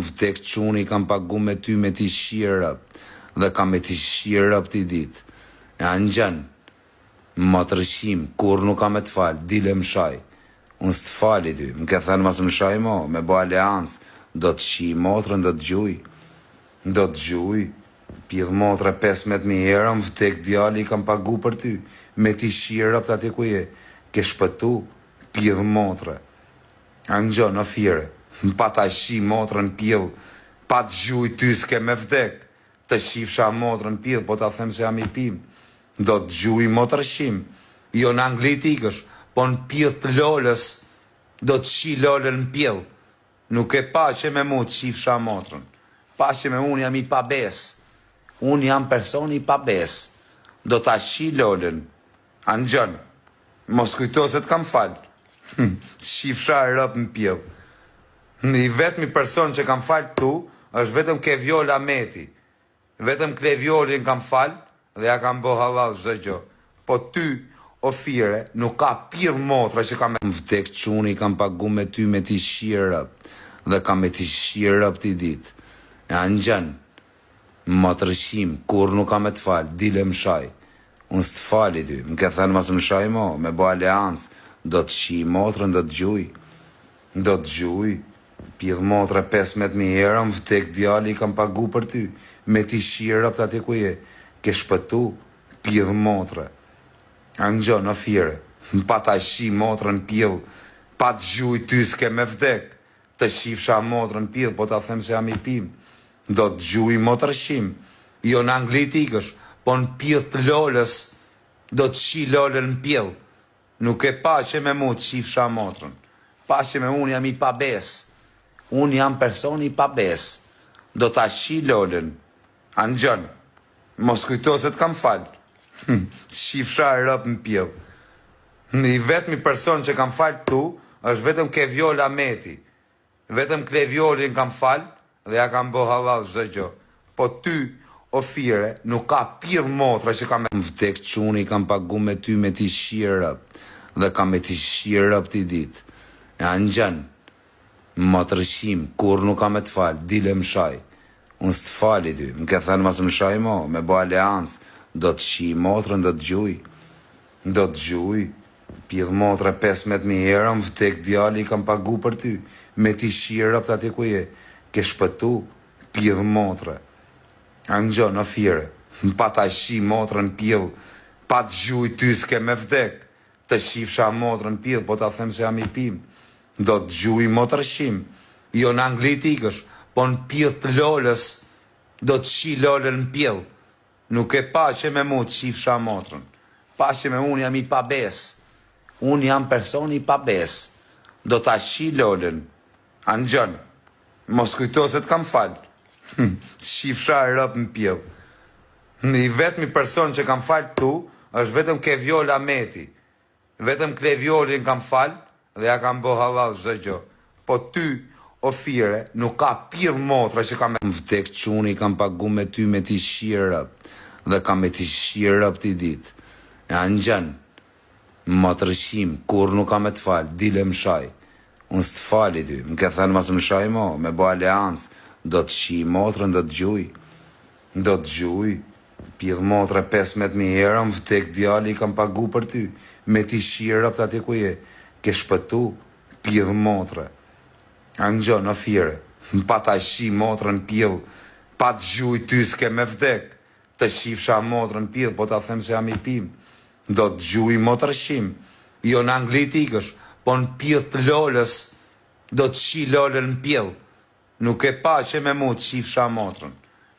vdek quni, kam pagu me ty me ti shirëp, dhe kam me ti shirëp ti dit. E anëgjan, më të rëshim, kur nuk kam e të falë, dile më shaj. Unë së të fali ty, më ke thënë mas më shaj mo, me bo aleancë, do të shi motrën, do të gjuj. Do të gjuj, pjedh motre 15.000 herë, më vdek djali, kam pagu për ty, me ti shirëp të ati ku je, ke shpëtu, pjedh motre. Anëgjon, o fire, pa ta shi motrën pjedh, pa të gjuj ty s'ke me vdek, të shifsha motrën pjedh, po ta them se jam i pim, do të gjuj motrë shim, jo në anglit ikësh, po në pjedh të lolës, do të shi lolën në pjedh, nuk e pa që me mu të shifsha motrën, pa që me unë jam i pabes, unë jam person i pabes, do ta shi lolën, anëgjon, mos kujto se të kam falë, shifsha rëp në pjedh. I vetëmi person që kam falë tu, është vetëm ke vjolla meti. Vetëm kle vjollin kam falë, dhe ja kam bo halal zë gjo. Po ty, o fire, nuk ka pjedh motra që kam... Më vdek quni, kam pagu me ty me ti shirëp, dhe kam me ti shirëp ti dit. E anëgjan, më të rëshim, kur nuk kam e të falë, dile më shaj. Unë së të fali ty, më ke thënë mas më shaj mo, me bo aleancë, do të shi motrën, do të gjuj. Do të gjuj, pjedh motre 15.000 herë, më vdek djali, kam pagu për ty, me ti shirëp të ati ku je, ke shpëtu, pjedh motre. Anëgjon, o fire, pa ta shi motrën pjedh, pa të gjuj ty s'ke me vdek, të shifsha motrën pjedh, po ta them se jam i pim, do të gjuj motrë shim, jo në anglit ikësh, po në pjedh të lolës, do të shi lolën në pjedh, nuk e pa që me mu të shifsha motrën, pa që me unë jam i pabes, unë jam person i pabes, do ta shi lolën, anëgjon, mos kujto se të kam falë, shifsha rëp në pjedh. I vetëmi person që kam falë tu, është vetëm ke vjolla meti, vetëm kle vjollin kam falë, dhe ja kam bo halal zë gjo. Po ty, o fire, nuk ka pjedh motra që kam... Më vdek quni, kam pagu me ty me ti shirëp, dhe kam me ti shirëp ti dit. E anëgjan, më të rëshim, kur nuk kam e të falë, dile më shaj. Unë së të fali ty, më ke thënë mas më shaj mo, me bo aleancë, do të shi motrën, do të gjuj. Do të gjuj, pjedh motre 15.000 herë, më vdek djali, kam pagu për ty, me ti shirëp të ati ku je, ke shpëtu, pjedh motre. Anëgjon, o fire, pa ta shi motrën pjedh, pa të gjuj ty s'ke me vdek, të shifsha motrën pjedh, po ta them se jam i pim, do të gjuj motrë shim, jo në anglit ikësh, po në pjedh të lolës, do të shi lolën në pjedh, nuk e pa që me mu të shifsha motrën, pa që me unë jam i pabes, unë jam person i pabes, do ta shi lolën, anëgjon, mos kujto se të kam falë, shifsha rëp në pjedh. I vetëmi person që kam falë tu, është vetëm ke vjolla meti, vetëm kle vjollin kam falë, dhe ja kam bo halal zë gjo. Po ty, o fire, nuk ka pjedh motra që kam... Më vdek quni, kam pagu me ty me ti shirëp, dhe kam me ti shirëp ti dit. E anëgjan, më të rëshim, kur nuk kam e të falë, dile më shaj. Unë së të fali ty, më ke thënë mas më shaj mo, me bo aleancë, do të shi motrën, do të gjuj. Do të gjuj, pjedh motre 15.000 herë, më vdek djali, kam pagu për ty, me ti shirëp të ati ku je, ke shpëtu, pjedh motre. Anëgjon, o fire, pa ta shi motrën pjedh, pa të gjuj ty s'ke me vdek, të shifsha motrën pjedh, po ta them se jam i pim, do të gjuj motrë shim, jo në anglit ikësh, po në pjedh të lolës, do të shi lolën në pjedh, nuk e pa që me mu të shifsha motrën,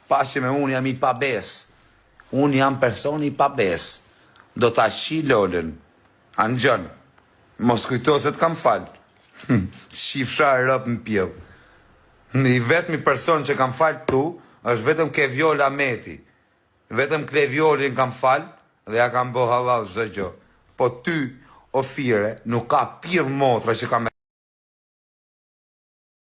pa që me unë jam i pabes, unë jam person i pabes, do ta shi lolën, anëgjon, mos kujto se të kam falë, shifsha rëp në pjedh. I vetëmi person që kam falë tu, është vetëm ke vjolla meti, vetëm kle vjollin kam falë, dhe ja kam bo halal zë gjo. Po ty, o fire, nuk ka pjedh motra që kam...